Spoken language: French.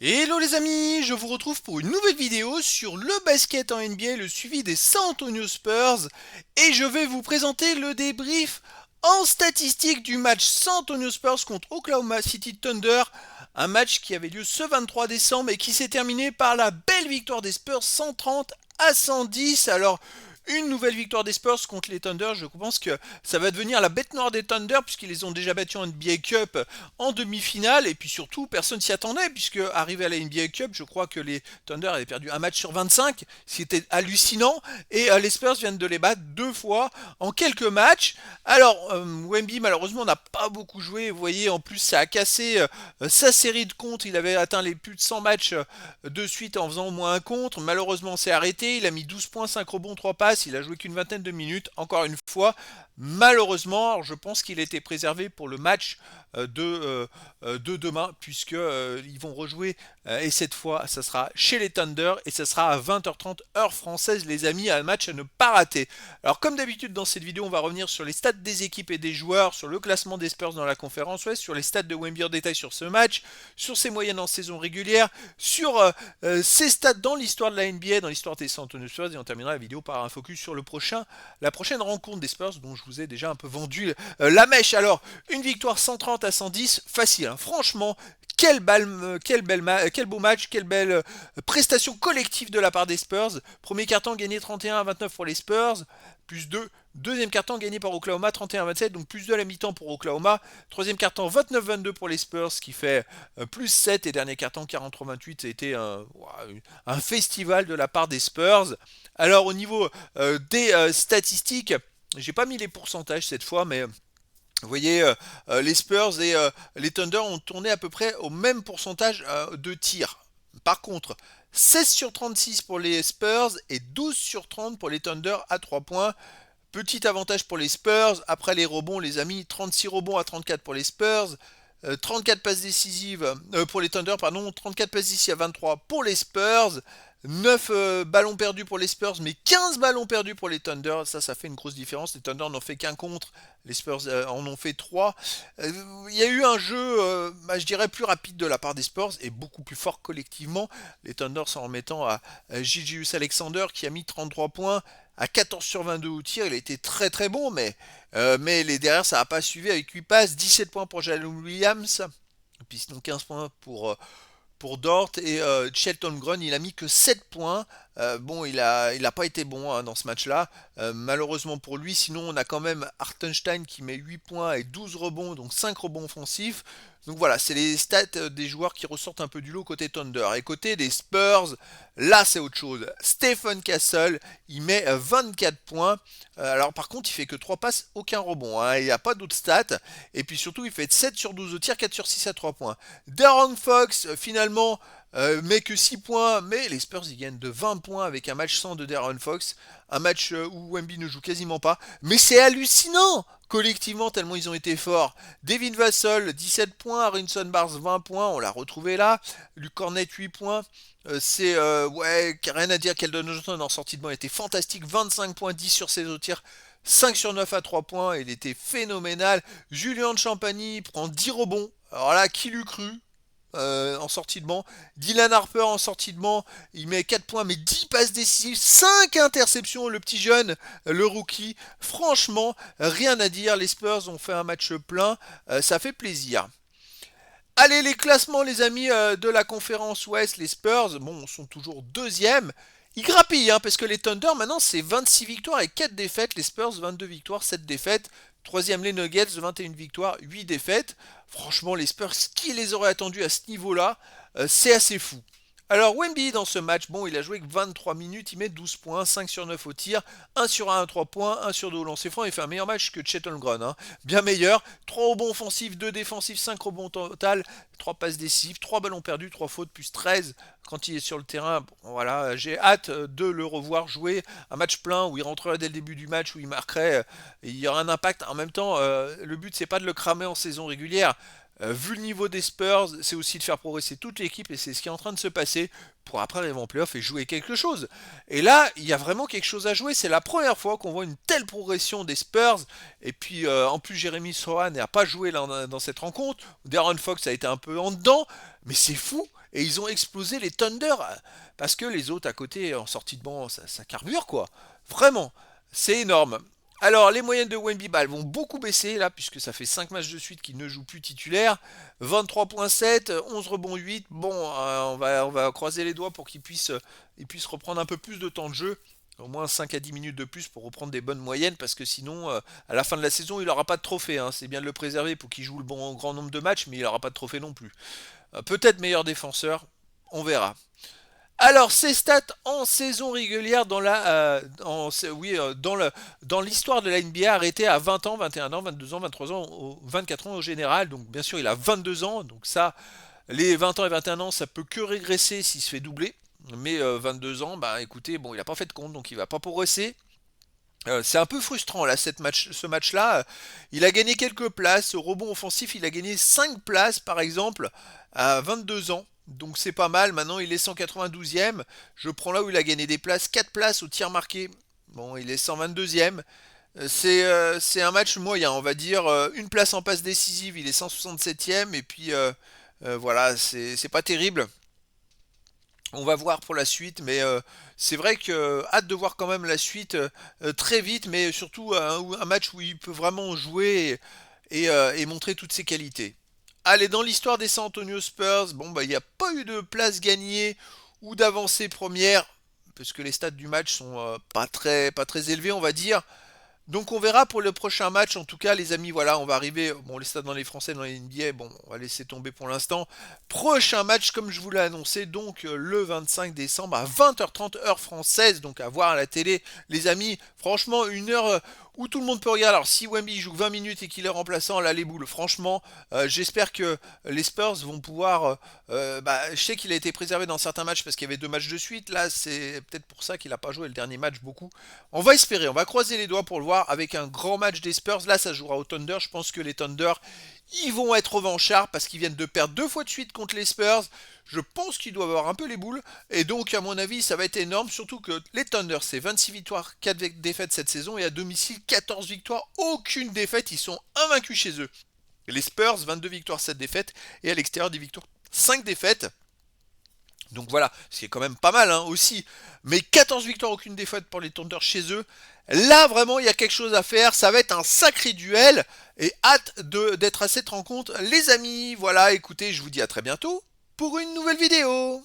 Hello les amis, je vous retrouve pour une nouvelle vidéo sur le basket en NBA, le suivi des San Antonio Spurs, et je vais vous présenter le débrief en statistique du match San Antonio Spurs contre Oklahoma City Thunder, un match qui avait lieu ce 23 décembre et qui s'est terminé par la belle victoire des Spurs 130 à 110. Alors, une nouvelle victoire des Spurs contre les Thunder, je pense que ça va devenir la bête noire des Thunder puisqu'ils les ont déjà battus en NBA Cup en demi-finale et puis surtout personne s'y attendait puisque arrivé à la NBA Cup, je crois que les Thunder avaient perdu un match sur 25, ce qui était hallucinant et les Spurs viennent de les battre deux fois en quelques matchs. Alors Wemby malheureusement n'a pas beaucoup joué, vous voyez en plus ça a cassé sa série de comptes, il avait atteint les plus de 100 matchs de suite en faisant au moins un contre, malheureusement c'est arrêté, il a mis 12 points, 5 rebonds, 3 passes, il a joué qu'une vingtaine de minutes, encore une fois, malheureusement, je pense qu'il était préservé pour le match de demain, puisque ils vont rejouer, et cette fois, ça sera chez les Thunder, et ça sera à 20h30 heure française, les amis, un match à ne pas rater. Alors, comme d'habitude, dans cette vidéo, on va revenir sur les stats des équipes et des joueurs, sur le classement des Spurs dans la conférence Ouest, sur les stats de Wemby en détail sur ce match, sur ses moyennes en saison régulière, sur ses stats dans l'histoire de la NBA, dans l'histoire des San Antonio Spurs, et on terminera la vidéo par un focus sur la prochaine rencontre des Spurs, dont je vous ai déjà un peu vendu la mèche. Alors, une victoire 130 à 110, facile, hein. Franchement, quel beau match, quelle belle prestation collective de la part des Spurs. Premier carton gagné 31 à 29 pour les Spurs, plus 2. Deuxième carton gagné par Oklahoma 31 à 27, donc plus 2 à la mi-temps pour Oklahoma. Troisième carton 29-22 pour les Spurs, ce qui fait plus 7. Et dernier carton 43-28, ça a été un festival de la part des Spurs. Alors au niveau des statistiques, j'ai pas mis les pourcentages cette fois, mais vous voyez, les Spurs et les Thunder ont tourné à peu près au même pourcentage de tirs. Par contre, 16 sur 36 pour les Spurs et 12 sur 30 pour les Thunder à 3 points. Petit avantage pour les Spurs. Après les rebonds, les amis, 36 rebonds à 34 pour les Spurs. 34 passes décisives pour les Thunder, pardon, 34 passes décisives à 23 pour les Spurs, 9 ballons perdus pour les Spurs, mais 15 ballons perdus pour les Thunder, ça fait une grosse différence. Les Thunder n'ont fait qu'un contre, les Spurs en ont fait 3. Il y a eu un jeu, je dirais, plus rapide de la part des Spurs et beaucoup plus fort collectivement. Les Thunder s'en remettant à Gigius Alexander qui a mis 33 points, à 14 sur 22 au tir, il a été très très bon, mais les derrière ça n'a pas suivi avec 8 passes, 17 points pour Jalen Williams, puis sinon 15 points pour Dort et Shelton Grun, il a mis que 7 points. Bon, il a pas été bon hein, dans ce match-là, malheureusement pour lui. Sinon, on a quand même Hartenstein qui met 8 points et 12 rebonds, donc 5 rebonds offensifs. Donc voilà, c'est les stats des joueurs qui ressortent un peu du lot côté Thunder. Et côté des Spurs, là c'est autre chose. Stephen Castle, il met 24 points. Alors par contre, il fait que 3 passes, aucun rebond. Hein. Il n'y a pas d'autres stats. Et puis surtout, il fait 7 sur 12 au tir, 4 sur 6 à 3 points. Darren Fox, finalement, met que 6 points, mais les Spurs ils gagnent de 20 points avec un match sans de Darren Fox, un match où Wemby ne joue quasiment pas, mais c'est hallucinant collectivement tellement ils ont été forts. Devin Vassell 17 points, Harrison Barnes 20 points, on l'a retrouvé là, Luke Cornett 8 points, c'est ouais, rien à dire. Keldon Johnson en sortie de banc était fantastique, 25 points, 10 sur ses autres tirs, 5 sur 9 à 3 points, il était phénoménal. Julien de Champagny prend 10 rebonds, alors là qui l'eût cru en sortie de banc. Dylan Harper en sortie de banc, il met 4 points, mais 10 passes décisives, 5 interceptions, le petit jeune, le rookie. Franchement, rien à dire, les Spurs ont fait un match plein, ça fait plaisir. Allez, les classements, les amis de la conférence Ouest, les Spurs, bon, sont toujours deuxième. Ils grappillent, hein, parce que les Thunder, maintenant, c'est 26 victoires et 4 défaites. Les Spurs, 22 victoires, 7 défaites. Troisième, les Nuggets, 21 victoires, 8 défaites. Franchement, les Spurs, qui les aurait attendus à ce niveau-là, c'est assez fou. Alors Wemby dans ce match, bon il a joué que 23 minutes, il met 12 points, 5 sur 9 au tir, 1 sur 1 à 3 points, 1 sur 2 au lancer franc, il fait un meilleur match que Chet Holmgren, hein. Bien meilleur, 3 rebonds offensifs, 2 défensifs, 5 rebonds total, 3 passes décisives, 3 ballons perdus, 3 fautes, plus 13 quand il est sur le terrain. Bon, voilà, j'ai hâte de le revoir jouer un match plein où il rentrerait dès le début du match, où il marquerait, il y aura un impact. En même temps, le but c'est pas de le cramer en saison régulière. Vu le niveau des Spurs, c'est aussi de faire progresser toute l'équipe et c'est ce qui est en train de se passer pour après arriver en playoff et jouer quelque chose. Et là, il y a vraiment quelque chose à jouer. C'est la première fois qu'on voit une telle progression des Spurs. Et puis, en plus, Jérémy Sohan n'a pas joué là, dans cette rencontre. Darren Fox a été un peu en dedans. Mais c'est fou. et ils ont explosé les Thunder parce que les autres à côté en sortie de banc ça carbure quoi. Vraiment, c'est énorme. Alors les moyennes de Wemby bah, elles vont beaucoup baisser là puisque ça fait 5 matchs de suite qu'il ne joue plus titulaire. 23,7, 11 rebonds 8. Bon, on va croiser les doigts pour qu'il puisse reprendre un peu plus de temps de jeu. Au moins 5 à 10 minutes de plus pour reprendre des bonnes moyennes parce que sinon à la fin de la saison il n'aura pas de trophée, hein. C'est bien de le préserver pour qu'il joue le bon grand nombre de matchs mais il n'aura pas de trophée non plus. Peut-être meilleur défenseur, on verra. Alors, ses stats en saison régulière dans l'histoire de la NBA arrêtée à 20 ans, 21 ans, 22 ans, 23 ans, 24 ans au général. Donc, bien sûr, il a 22 ans. Donc, ça, les 20 ans et 21 ans, ça peut que régresser s'il se fait doubler. Mais 22 ans, bah écoutez, bon, il n'a pas fait de compte, donc il va pas progresser. C'est un peu frustrant là, ce match-là. Il a gagné quelques places. Au rebond offensif, il a gagné 5 places par exemple à 22 ans. Donc c'est pas mal. Maintenant, il est 192e. Je prends là où il a gagné des places. 4 places au tir marqué. Bon, il est 122e. C'est un match moyen, on va dire. Une place en passe décisive, il est 167e. Et puis voilà, c'est pas terrible. On va voir pour la suite, mais c'est vrai que hâte de voir quand même la suite très vite, mais surtout un match où il peut vraiment jouer et montrer toutes ses qualités. Allez, dans l'histoire des San Antonio Spurs, bon bah il n'y a pas eu de place gagnée ou d'avancée première, parce que les stats du match sont pas très élevés, on va dire. Donc on verra pour le prochain match. En tout cas, les amis, voilà, on va arriver. Bon, les stades dans les Français, dans les NBA, bon, on va laisser tomber pour l'instant. Prochain match, comme je vous l'ai annoncé, donc le 25 décembre à 20h30 heure française. Donc à voir à la télé, les amis. Franchement, une heure où tout le monde peut regarder. Alors si Wemby joue 20 minutes et qu'il est remplaçant, là les boules. Franchement, j'espère que les Spurs vont pouvoir. Je sais qu'il a été préservé dans certains matchs parce qu'il y avait 2 matchs de suite. Là, c'est peut-être pour ça qu'il n'a pas joué le dernier match beaucoup. On va espérer, on va croiser les doigts pour le voir avec un grand match des Spurs. Là, ça jouera au Thunder. Je pense que les Thunder, ils vont être revanchards parce qu'ils viennent de perdre 2 fois de suite contre les Spurs. Je pense qu'ils doivent avoir un peu les boules. Et donc, à mon avis, ça va être énorme. Surtout que les Thunder, c'est 26 victoires, 4 défaites cette saison. Et à domicile, 14 victoires, aucune défaite. Ils sont invaincus chez eux. Les Spurs, 22 victoires, 7 défaites. Et à l'extérieur des victoires, 5 défaites. Donc voilà, ce qui est quand même pas mal hein, aussi. Mais 14 victoires, aucune défaite pour les Thunder chez eux. Là, vraiment, il y a quelque chose à faire. Ça va être un sacré duel. Et hâte d'être à cette rencontre. Les amis, voilà, écoutez, je vous dis à très bientôt pour une nouvelle vidéo.